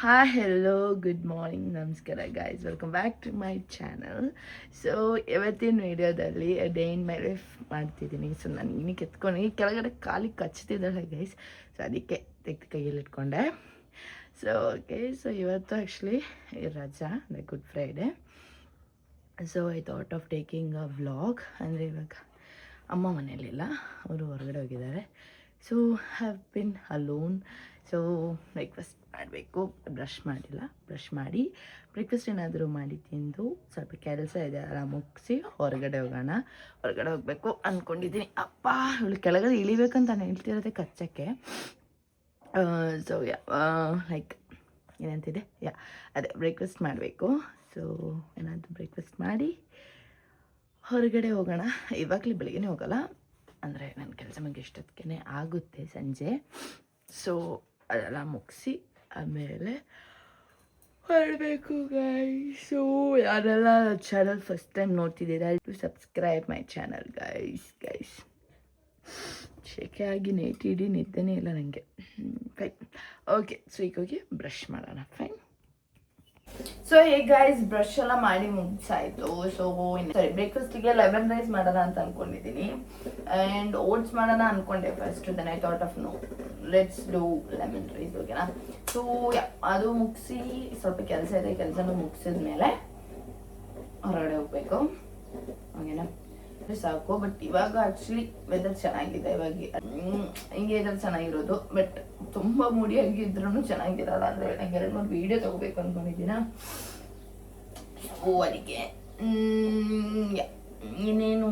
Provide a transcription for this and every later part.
Hi hello good morning ನಮಸ್ಕಾರ guys, welcome back to my channel. So ಇವತ್ತಿನ ವಿಡಿಯೋದಲ್ಲಿ day in my life ಮಾಡ್ತಿದ್ದೀನಿ. So ನಾನು ಇನ್ನಕ್ಕೆ ಎತ್ಕೊಂಡು ಈ ಕೆಳಗಡೆ ಕಾಲಿಗೆ ಕಚ್ತಿದ್ದಾಳೆ ಗೈಸ್, ಸೊ ಅದಕ್ಕೆ ತೆಗೆದು ಕೈಯಲ್ಲಿ ಇಟ್ಕೊಂಡೆ. ಸೊ ಓಕೆ, ಸೊ ಇವತ್ತು ಆ್ಯಕ್ಚುಲಿ ರಜಾ, good Friday. So I thought of taking a vlog. ಅಂದರೆ ಇವಾಗ ಅಮ್ಮ ಮನೆಯಲ್ಲಿಲ್ಲ, ಅವರು ಹೊರಗಡೆ ಹೋಗಿದ್ದಾರೆ. So have been alone. So breakfast ಮಾಡಬೇಕು, ಬ್ರಷ್ ಮಾಡಿಲ್ಲ, ಬ್ರಷ್ ಮಾಡಿ ಬ್ರೇಕ್ಫಾಸ್ಟ್ ಏನಾದರೂ ಮಾಡಿ ತಿಂದು ಸ್ವಲ್ಪ ಕೆಲಸ ಇದೆ ಅಲ್ಲ ಮುಗಿಸಿ ಹೊರಗಡೆ ಹೋಗೋಣ. ಹೊರಗಡೆ ಹೋಗಬೇಕು ಅಂದ್ಕೊಂಡಿದ್ದೀನಿ. ಅಪ್ಪ ಇವಳು ಕೆಳಗಡೆ ಇಳಿಬೇಕಂತ ನಾನು ಹೇಳ್ತಿರೋದೆ ಕಚ್ಚಕ್ಕೆ. ಸೊ ಲೈಕ್ ಏನಂತಿದೆ ಅದೇ ಬ್ರೇಕ್ಫಾಸ್ಟ್ ಮಾಡಬೇಕು. ಸೊ ಏನಾದರೂ ಬ್ರೇಕ್ಫಾಸ್ಟ್ ಮಾಡಿ ಹೊರಗಡೆ ಹೋಗೋಣ. ಇವಾಗಲೇ ಬೆಳಿಗ್ಗೆ ಹೋಗೋಲ್ಲ, ಅಂದರೆ ನನ್ನ ಕೆಲಸ ಮುಗಿ ಎಷ್ಟೊತ್ತಿಗೆ ಆಗುತ್ತೆ ಸಂಜೆ. ಸೊ ಅದೆಲ್ಲ ಮುಗಿಸಿ ಆಮೇಲೆ ಹೊರಡಬೇಕು ಗೈಸ್. ಸೊ ಯಾರೆಲ್ಲ ಚಾನಲ್ ಫಸ್ಟ್ ಟೈಮ್ ನೋಡ್ತಿದ್ದೀರಾ, to subscribe my channel guys. ಶೆಕೆ ಆಗಿ ನಿದ್ದೆನೇ ಇಲ್ಲ ನನಗೆ. Fine, okay. ಸೊ ಈಗ ಹೋಗಿ ಬ್ರಷ್ ಮಾಡೋಣ. ಫೈನ್. ಸೊ ಹೇಗೆ ಗೈಸ್, ಬ್ರಷ್ ಎಲ್ಲ ಮಾಡಿ ಮುಗಿಸಾಯ್ತು. ಸೊ ಸರಿ, ಬ್ರೇಕ್ಫಾಸ್ಟಿಗೆ ಲೆಮನ್ ರೈಸ್ ಮಾಡೋಣ ಅಂತ ಅನ್ಕೊಂಡಿದ್ದೀನಿ. ಆ್ಯಂಡ್ ಓಟ್ಸ್ ಮಾಡೋಣ ಅನ್ಕೊಂಡೆ first. Then I thought of no, let's do lemon rice. ಓಕೆನಾ? ಸೊ ಅದು ಮುಗಿಸಿ ಸ್ವಲ್ಪ ಕೆಲಸ ಇದೆ, ಕೆಲಸನೂ ಮುಗಿಸಿದ್ಮೇಲೆ ಹೊರಗಡೆ ಹೋಗ್ಬೇಕು. ಓಕೆನಾ? ಸಾಕು. ಬಟ್ ಇವಾಗ ಆ್ಯಕ್ಚುಲಿ ವೆದರ್ ಚೆನ್ನಾಗಿದೆ. ಇವಾಗ ಹಿಂಗೆ ಇದ್ರೆ ಚೆನ್ನಾಗಿರೋದು, ಬಟ್ ತುಂಬ ಮುಡಿಯಾಗಿದ್ರೂ ಚೆನ್ನಾಗಿರಲ್ಲ. ಅಂದರೆ ನಂಗೆ 2-3 ವೀಡಿಯೋ ತೊಗೋಬೇಕು ಅಂದ್ಕೊಂಡಿದ್ದೀನ. ಓ ಅದಕ್ಕೆ ಇನ್ನೇನು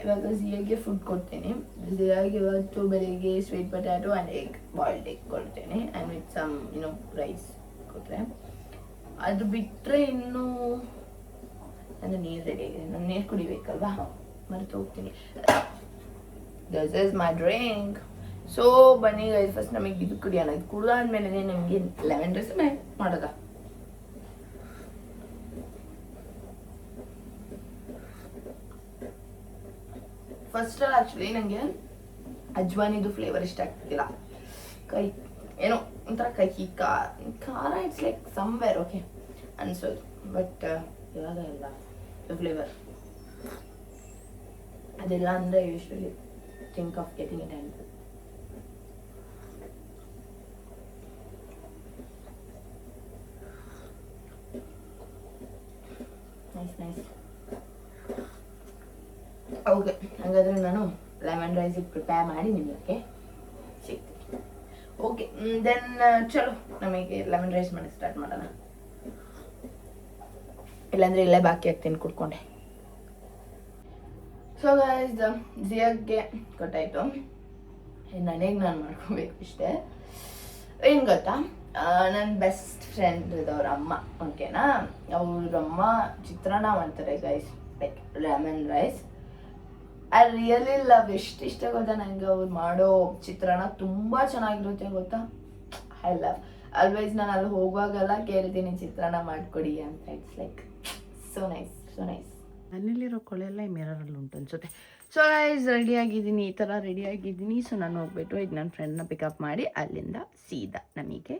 ಇವಾಗ ಜಿಯಾಗೆ ಫುಡ್ ಕೊಡ್ತೀನಿ. ಜಿಯಾಗೆ ಇವತ್ತು ಬೆಳಿಗ್ಗೆ sweet potato and egg, boiled egg ಕೊಡ್ತೇನೆ. ಆ್ಯಂಡ್ ವಿತ್ ಸಮ್ ರೈಸ್ ಕೊಟ್ಟರೆ. ಅದು ಬಿಟ್ಟರೆ ಇನ್ನೂ ಅಂದರೆ ನೀರು ರೆಡಿ ಆಗಿದೆ. ನಾನು ನೀರು ಕುಡಿಬೇಕಲ್ವಾ, ಮರೆತು ಹೋಗ್ತೀನಿ. This is my drink. So ಬನ್ನಿ ಗೈಸ್, ಫಸ್ಟ್ ನಮಗೆ ಇದು ಕುಡಿಯೋಣ. ಇದು ಕುಡಿದಾದ್ಮೇಲೆ ನಮಗೆ ಲೆಮನ್ ರೈಸ್ ಮಾಡೋದ. ಫಸ್ಟ್ ಆ್ಯಕ್ಚುಲಿ ನನಗೆ ಅಜ್ವಾನಿದು ಫ್ಲೇವರ್ ಇಷ್ಟ ಆಗ್ತಿಲ್ಲ. ಕೈ ಏನೋ ಒಂಥರ ಕಹಿ ಖಾರ, ಇಟ್ಸ್ ಲೈಕ್ ಸಮ್ವೇರ್ ಓಕೆ ಅನ್ಸೋದು. ಬಟ್ ಇವಾಗ ಎಲ್ಲ ಫ್ಲೇವರ್ ಅದೆಲ್ಲ ಅಂದರೆ usually think of getting it and nice. Okay, ಹಾಗಾದರೆ ನಾನು ಲೆಮನ್ ರೈಸಿಗೆ ಪ್ರಿಪೇರ್ ಮಾಡಿ ನಿಮಗೆ ಸಿಗ್ತೀನಿ. ಓಕೆ, ದೆನ್ ಚಲೋ ನಮಗೆ ಲೆಮನ್ ರೈಸ್ ಮಾಡಿ ಸ್ಟಾರ್ಟ್ ಮಾಡೋಣ. ಇಲ್ಲಾಂದರೆ ಇಲ್ಲೇ ಬಾಕಿ ಆಗ್ತೀನಿ ಕುಡ್ಕೊಂಡೆ. So guys, ಜಿಯಾಗೆ ಕೊಟ್ಟಾಯಿತು. ನನಗೆ ನಾನು ಮಾಡ್ಕೋಬೇಕು ಇಷ್ಟೇ. ಏನು ಗೊತ್ತಾ, ನನ್ನ ಬೆಸ್ಟ್ ಫ್ರೆಂಡ್ ಅವ್ರ ಅಮ್ಮ, ಓಕೆನಾ, ಅವ್ರಮ್ಮ ಚಿತ್ರಾನ್ನ ಮಾಡ್ತಾರೆ guys, like lemon rice. I really love. ಎಷ್ಟು ಇಷ್ಟ ಗೊತ್ತಾ ನನಗೆ ಅವ್ರು ಮಾಡೋ ಚಿತ್ರಾನ್ನ, ತುಂಬ ಚೆನ್ನಾಗಿರುತ್ತೆ ಗೊತ್ತಾ. I love. ಆಲ್ವೇಸ್ ನಾನು ಅಲ್ಲಿ ಹೋಗುವಾಗೆಲ್ಲ ಕೇಳ್ತೀನಿ ಚಿತ್ರಾನ್ನ ಮಾಡಿಕೊಡಿ ಅಂತ. It's like so nice. ನನ್ನಲ್ಲಿರೋ ಕೊಳೆಲ್ಲ ಈ ಮಿರರಲ್ಲಿ ಉಂಟು ಅನ್ಸುತ್ತೆ. ಸೊ ಗೈಸ್, ರೆಡಿಯಾಗಿದ್ದೀನಿ, ಈ ಥರ ರೆಡಿಯಾಗಿದ್ದೀನಿ. ಸೊ ನಾನು ಹೋಗ್ಬಿಟ್ಟು ಈಗ ನನ್ನ ಫ್ರೆಂಡ್ನ ಪಿಕಪ್ ಮಾಡಿ ಅಲ್ಲಿಂದ ಸೀದಾ ನಮಗೆ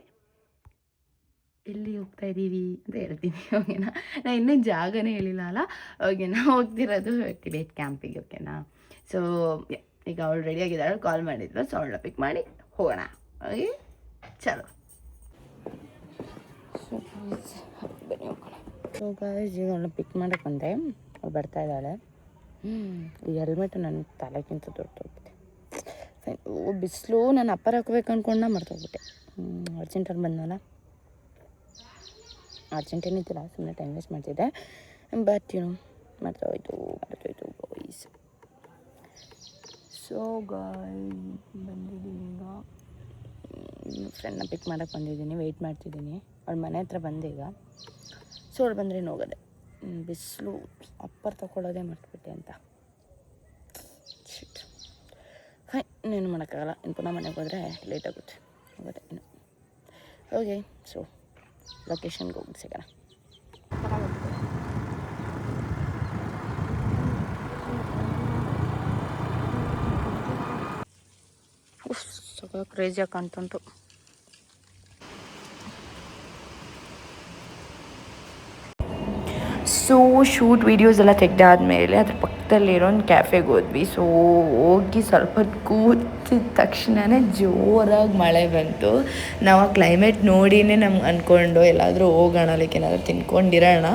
ಎಲ್ಲಿ ಹೋಗ್ತಾ ಇದ್ದೀವಿ ಅಂತ ಹೇಳ್ತೀನಿ. ಓಕೆನಾ? ನಾನು ಇನ್ನೂ ಜಾಗನೇ ಹೇಳಿಲ್ಲ ಅಲ್ಲ. ಓಕೆನಾ? ಹೋಗ್ತಿರೋದು ಟಿಬೇಟ್ ಕ್ಯಾಂಪಿಗೆ. ಓಕೆನಾ? ಸೊ ಈಗ ಅವಳು ರೆಡಿಯಾಗಿದ್ದಾಳೆ, ಕಾಲ್ ಮಾಡಿದ್ರು. ಸೊ ಅವಳನ್ನ ಪಿಕ್ ಮಾಡಿ ಹೋಗೋಣ. ಓಕೆ, ಚಲೋ. ಬನ್ನಿ ಹೋಗೋಣ. ಸೊ ಗೈಸ್, ಈಗ ಅವಳನ್ನ ಪಿಕ್ ಮಾಡೋಕ್ಕೆ ಬಂದೆ. ಅವ್ಳು ಬರ್ತಾ ಇದ್ದಾಳೆ. ಈ ಹೆಲ್ಮೆಟ್ ನನ್ನ ತಲೆಗಿಂತ ದೊಡ್ಡೋಗ್ಬಿಟ್ಟೆ. ಫೈನ್. ಬಿಸಿಲು, ನಾನು ಅಪ್ಪರ್ ಹಾಕ್ಬೇಕು ಅಂದ್ಕೊಂಡ ಮರ್ತೋಗ್ಬಿಟ್ಟೆ. ಅರ್ಜೆಂಟಲ್ಲಿ ಬಂದವಲ್ಲ, ಅರ್ಜೆಂಟ್ ಏನಿದ್ದಿಲ್ಲ, ಸುಮ್ಮನೆ ಟೈಮ್ ವೇಸ್ಟ್ ಮಾಡ್ತಿದ್ದೆ. ಬಟ್ ಮರ್ತೋಯ್ತು ಬಾಯ್ಸ್. ಸೊ ಗಾಯ್ಸ್, ಬಂದಿದ್ದೀನಿ ಈಗ. ಫ್ರೆಂಡ್ನ ಪಿಕ್ ಮಾಡೋಕ್ಕೆ ಬಂದಿದ್ದೀನಿ, ವೆಯ್ಟ್ ಮಾಡ್ತಿದ್ದೀನಿ. ಅವಳ ಮನೆ ಹತ್ರ ಬಂದೆ ಈಗ. ಸೊ ಅವಳು ಬಂದರೆ ಹೋಗೋದೆ. ಬಿಸಿಲು, ಅಪ್ಪರ್ ತಗೊಳ್ಳೋದೇ ಮರ್ತ್ಬಿಟ್ಟೆ ಅಂತ. ಶಿಟ್. ಫೈನ್, ಇನ್ನೇನು ಮಾಡೋಕ್ಕಾಗಲ್ಲ. ಇನ್ನು ಪುನಃ ಮನೆಗೆ ಹೋದರೆ ಲೇಟ್ ಆಗುತ್ತೆ. ಹೋಗೋದೆ ಇನ್ನು. ಓಕೆ, ಸೊ ಲೊಕೇಶನ್ಗೆ ಹೋಗಿ ಸಿಗೋಣ. ಸ್ವಲ್ಪ ಕ್ರೇಜಿಯಾಗಿ ಕಾಣ್ತಂತು. ಸೊ ಶೂಟ್ ವೀಡಿಯೋಸ್ ಎಲ್ಲ ತೆಗ್ದಾದ್ಮೇಲೆ ಅದ್ರ ಪಕ್ಕದಲ್ಲಿರೋ ಒಂದು ಕ್ಯಾಫೆಗೆ ಹೋದ್ವಿ. ಸೊ ಹೋಗಿ ಸ್ವಲ್ಪ ಹೊತ್ತು ಕೂತಿದ ತಕ್ಷಣವೇ ಜೋರಾಗಿ ಮಳೆ ಬಂತು. ನಾವು ಆ ಕ್ಲೈಮೇಟ್ ನೋಡಿನೇ ನಮ್ಗೆ ಅಂದ್ಕೊಂಡು ಎಲ್ಲಾದರೂ ಹೋಗೋಣ, ಲೈಕ್ ಏನಾದರೂ ತಿನ್ಕೊಂಡಿರೋಣ,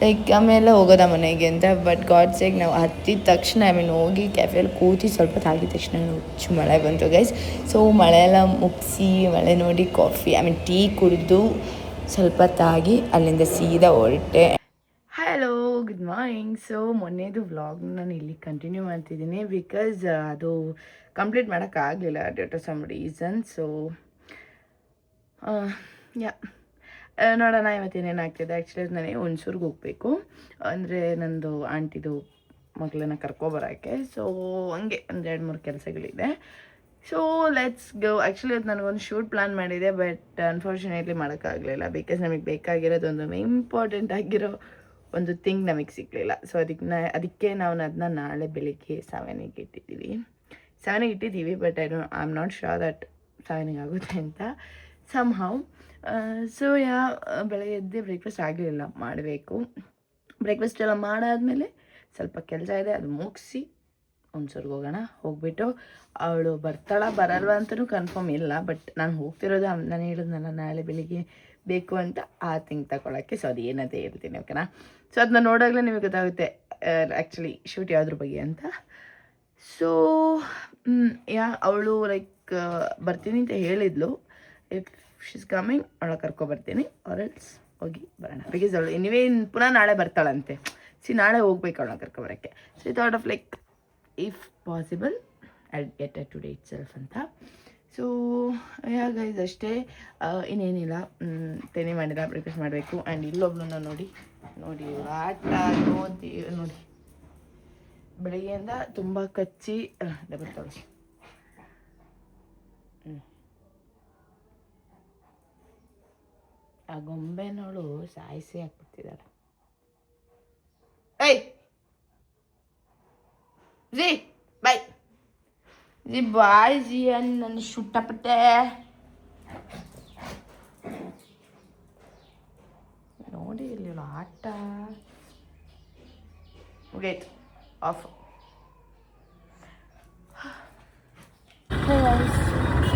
ಲೈಕ್ ಆಮೇಲೆ ಹೋಗೋದ ಮನೆಗೆ ಅಂತ. ಬಟ್ ಗಾಡ್ ಸೇಕ್ ನಾವು ಹತ್ತಿದ ತಕ್ಷಣ ಹೋಗಿ ಕ್ಯಾಫೆಯಲ್ಲಿ ಕೂತಿ ಸ್ವಲ್ಪ ತಾಗಿದ ತಕ್ಷಣ ಹುಚ್ಚು ಮಳೆ ಬಂತು ಗೈಸ್. ಸೊ ಮಳೆ ಎಲ್ಲ ಮುಗಿಸಿ ಮಳೆ ನೋಡಿ ಕಾಫಿ ಟೀ ಕುಡಿದು ಸ್ವಲ್ಪ ತಾಗಿ ಅಲ್ಲಿಂದ ಸೀದಾ ಹೊರಟೆ. Hello, good morning. ಸೊ ಮೊನ್ನೆದು ವ್ಲಾಗ್ ನಾನು ಇಲ್ಲಿ ಕಂಟಿನ್ಯೂ ಮಾಡ್ತಿದ್ದೀನಿ ಬಿಕಾಸ್ ಅದು ಕಂಪ್ಲೀಟ್ ಮಾಡೋಕ್ಕಾಗಲಿಲ್ಲ due to some reason. So yeah ನೋಡೋಣ ಇವತ್ತೇನೇನಾಗ್ತಿದೆ. ಆ್ಯಕ್ಚುಲಿ ನನಗೆ ಹುಣಸೂರ್ಗೆ ಹೋಗಬೇಕು, ಅಂದರೆ ನಂದು ಆಂಟಿದು ಮಗಳನ್ನ ಕರ್ಕೊಬರೋಕ್ಕೆ. ಸೊ ಹಂಗೆ ಒಂದು 2-3 ಕೆಲಸಗಳಿದೆ. So let's go. ಆ್ಯಕ್ಚುಲಿ ಅದು ನನಗೊಂದು ಶೂಟ್ ಪ್ಲ್ಯಾನ್ ಮಾಡಿದೆ, ಬಟ್ ಅನ್ಫಾರ್ಚುನೇಟ್ಲಿ ಮಾಡೋಕ್ಕಾಗಲಿಲ್ಲ ಬಿಕಾಸ್ ನಮಗೆ ಬೇಕಾಗಿರೋದು ಒಂದು ಇಂಪಾರ್ಟೆಂಟ್ ಆಗಿರೋ ಒಂದು ಥಿಂಗ್ ನಮಗೆ ಸಿಗಲಿಲ್ಲ. ಸೊ ಅದಕ್ಕೆ ನಾವು ಅದನ್ನ ನಾಳೆ ಬೆಳಿಗ್ಗೆ 7ಗೆ ಇಟ್ಟಿದ್ದೀವಿ. But I am not sure that 7ಗೆ ಆಗುತ್ತೆ ಅಂತ ಸಮ್ ಹೌ. ಸೊ ಬೆಳಗ್ಗೆ ಎದ್ದು ಬ್ರೇಕ್ಫಾಸ್ಟ್ ಆಗಲಿಲ್ಲ, ಮಾಡಬೇಕು. ಬ್ರೇಕ್ಫಾಸ್ಟ್ ಎಲ್ಲ ಮಾಡಾದಮೇಲೆ ಸ್ವಲ್ಪ ಕೆಲಸ ಇದೆ, ಅದು ಮುಗಿಸಿ ಹುಣಸೂರ್ಗೆ ಹೋಗ್ಬಿಟ್ಟು ಅವಳು ಬರ್ತಾಳ ಬರಲ್ವ ಅಂತಲೂ ಕನ್ಫರ್ಮ್ ಇಲ್ಲ. ಬಟ್ ನಾನು ಹೋಗ್ತಿರೋದು ನಾನು ಹೇಳಿದ್ನಲ್ಲ ನಾಳೆ ಬೆಳಿಗ್ಗೆ ಬೇಕು ಅಂತ ಆ ಥಿಂಗ್ ತಗೊಳ್ಳೋಕ್ಕೆ. ಸೊ ಅದು ಏನಂತ ಹೇಳ್ತೀನಿ, ಓಕೆನಾ. ಸೊ ಅದನ್ನ ನೋಡಾಗಲೇ ನಿಮಗೆ ಗೊತ್ತಾಗುತ್ತೆ ಆ್ಯಕ್ಚುಲಿ ಶೂಟ್ ಯಾವುದ್ರ ಬಗ್ಗೆ ಅಂತ. ಸೊ ಅವಳು ಲೈಕ್ ಬರ್ತೀನಿ ಅಂತ ಹೇಳಿದ್ಲು. ಇಫ್ ಶೀಸ್ ಕಮಿಂಗ್ ಅವಳ ಕರ್ಕೊಬರ್ತೀನಿ, ಆರ್ ಎಲ್ಸ್ ಹೋಗಿ ಬರೋಣ. ಬಿಕಾಸ್ ಅವಳು ಎನಿವೇ ಪುನಃ ನಾಳೆ ಬರ್ತಾಳಂತೆ. ನಾಳೆ ಹೋಗ್ಬೇಕು ಅವಳನ್ನ ಕರ್ಕೊಬರೋಕ್ಕೆ. ಸೊ ಈ thought of like if possible I get a today it self ಅಂತ. ಸೊ ಗೈಸ್ ಅಷ್ಟೇ, ಇನ್ನೇನಿಲ್ಲ. ತೆನೆ ಮಾಡಿಲ್ಲ, ಬ್ರೇಕ್ಫಾಸ್ಟ್ ಮಾಡಬೇಕು. ಆ್ಯಂಡ್ ಇಲ್ಲೊಬ್ಳನ್ನ ನೋಡಿ ಆಟ ನೋಡಿ ಬೆಳಗ್ಗೆಯಿಂದ ತುಂಬ ಕಚ್ಚಿ ಬರ್ತಾಳೆ. ಆ ಗೊಂಬೆನವಳು ಸಾಯಿಸಿ ಹಾಕ್ಬಿಡ್ತಿದ್ದಾಳೆ. ಏಯ್ ಜಿ ಬಾಯ್, ಜಿ ಬಾಯ್ ಜಿ ಅನ್ ನನ್ನ ಶುಟ್ಟಪಟ್ಟೆ. ನೋಡಿ ಇಲ್ಲಿ ಆಟ ಮುಗಿಯಿತು, ಆಫ್.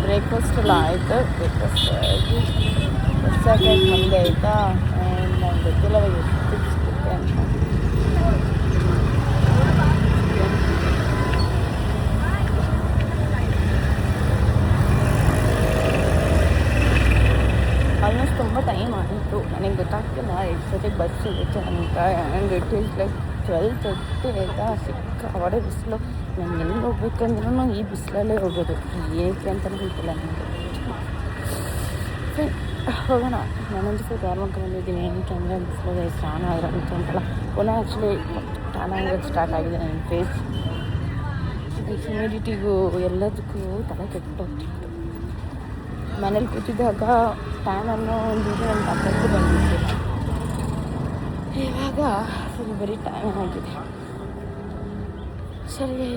ಬ್ರೇಕ್ಫಾಸ್ಟ್ ಎಲ್ಲ ಆಯಿತು. ಬ್ರೇಕ್ಫಾಸ್ಟ್ ಆಗಿ ಹೊಸಾಗಿ ಮಂದೆ ಆಯಿತಾ. ಆ್ಯಂಡ್ ನಾನು ಗೊತ್ತಿಲ್ಲ ಎಷ್ಟು ಸಿಗುತ್ತೆ ಅಂತ. ಆಲ್ಮೋಸ್ಟ್ ತುಂಬ ಟೈಮ್ ಆಗಿತ್ತು, ನನಗೆ ಗೊತ್ತಾಗ್ತಿಲ್ಲ ಎಷ್ಟೊತ್ತಿಗೆ ಬಸ್ ಸಿಗುತ್ತೆ ಅಂತ. ಆ್ಯಂಡ್ ಇಟ್ ಈಸ್ ಲೈಕ್ 12:30 ಆಯಿತಾ. ಸಿಕ್ಕಾಪಟ್ಟೆ ಬಿಸಿಲು. ನಾನು ಎಲ್ಲಿ ಹೋಗ್ಬೇಕಂದ್ರೂ ಈ ಬಿಸಿಲಲ್ಲೇ ಹೋಗೋದು, ಏಕೆ ಅಂತಲೇ ಗೊತ್ತಿಲ್ಲ ನನಗೆ. ಹೋಗೋಣ. ನಾನೊಂದು ಸ್ವಲ್ಪ ಯಾರು ಬಂದಿದ್ದೀನಿ. ಏನಕ್ಕೆ ಅಂದರೆ ಬಿಸಿಲು ಸ್ನಾನ ಆಗಿರೋಂಥ ಅಂತಲ್ಲ. ಪುನಃ ಆ್ಯಕ್ಚುಲಿ ಸ್ನಾನ ಆಗೋಕ್ಕೆ ಸ್ಟಾರ್ಟ್ ಆಗಿದೆ ನನ್ನ ಫೇಸ್. ಹ್ಯುಮಿಡಿಟಿಗೂ ಎಲ್ಲದಕ್ಕೂ ತಲೆ ಕೆಟ್ಟೋಗ್ತಿತ್ತು. ಮನೇಲಿ ಕೂತಿದ್ದಾಗ ಟ್ಯಾನ್ ಅನ್ನೋ ಒಂದು ನನ್ನ ಪಕ್ಕಕ್ಕೆ ಬಂದಿತ್ತು. ಇವಾಗ ಫುಲ್ ಬರೀ ಟ್ಯಾನ್ ಆಗಿದೆ. ಸರಿ,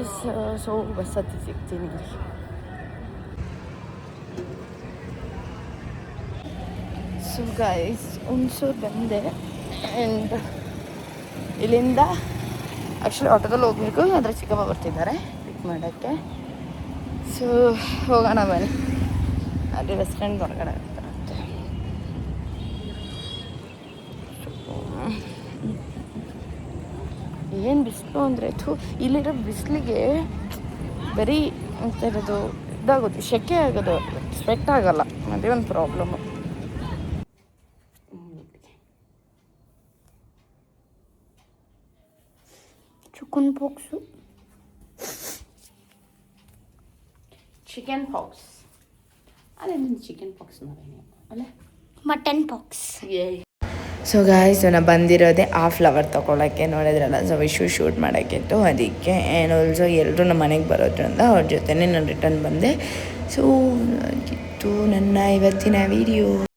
ಸೊ ಬಸ್ ಹತ್ತಿ ಸಿಗ್ತೀನಿ. ಸೊ ಗೈಸ್, ಹುಣಸೂರು ಬಂದೆ. ಆ್ಯಂಡ್ ಇಲ್ಲಿಂದ ಆ್ಯಕ್ಚುಲಿ ಆಟೋದಲ್ಲಿ ಹೋಗಬೇಕು, ಆದರೆ ಚಿಕ್ಕಮ್ಮ ಬರ್ತಿದ್ದಾರೆ ಪಿಕ್ ಮಾಡೋಕ್ಕೆ. ಸೊ ಹೋಗೋಣ ಬನ್ನಿ. ಅಲ್ಲಿ ರೆಸ್ಟೋರೆಂಟ್ ಹೊರಗಡೆ ಇರ್ತಾರಂತೆ. ಏನು ಬಿಸಿಲು ಅಂದರೆ ಇಲ್ಲಿರೋ ಬಿಸಿಲಿಗೆ ಬರೀ ಅಂತ ಇರೋದು ಇದಾಗೋದು, ಸೆಕೆ ಆಗೋದು, ಸ್ವೆಟ್ ಆಗೋಲ್ಲ. ಅದೇ ಒಂದು ಪ್ರಾಬ್ಲಮ್ಮು. ಚಿಕನ್ ಪಾಕ್ಸ್ ಅಲ್ಲ, ನಿನ್ನ ಚಿಕನ್ ಪಾಕ್ಸ್ ಅಲ್ಲ, ಮಟನ್ ಪಾಕ್ಸ್. ಸೊ ಗಾಯ್ಸ್, ನಾನು ಬಂದಿರೋದೆ ಆ ಫ್ಲವರ್ ತೊಗೊಳಕ್ಕೆ, ನೋಡಿದ್ರಲ್ಲ. ಸೊ ವಿಶು ಶೂಟ್ ಮಾಡೋಕ್ಕಿತ್ತು, ಅದಕ್ಕೆ. ಆ್ಯಂಡ್ ಆಲ್ಸೋ ಎಲ್ಲರೂ ನಮ್ಮ ಮನೆಗೆ ಬರೋದ್ರಿಂದ ಅವ್ರ ಜೊತೆನೇ ನಾನು ರಿಟರ್ನ್ ಬಂದೆ. ಸೊ ಇದು ನನ್ನ ಇವತ್ತಿನ ವಿಡಿಯೋ.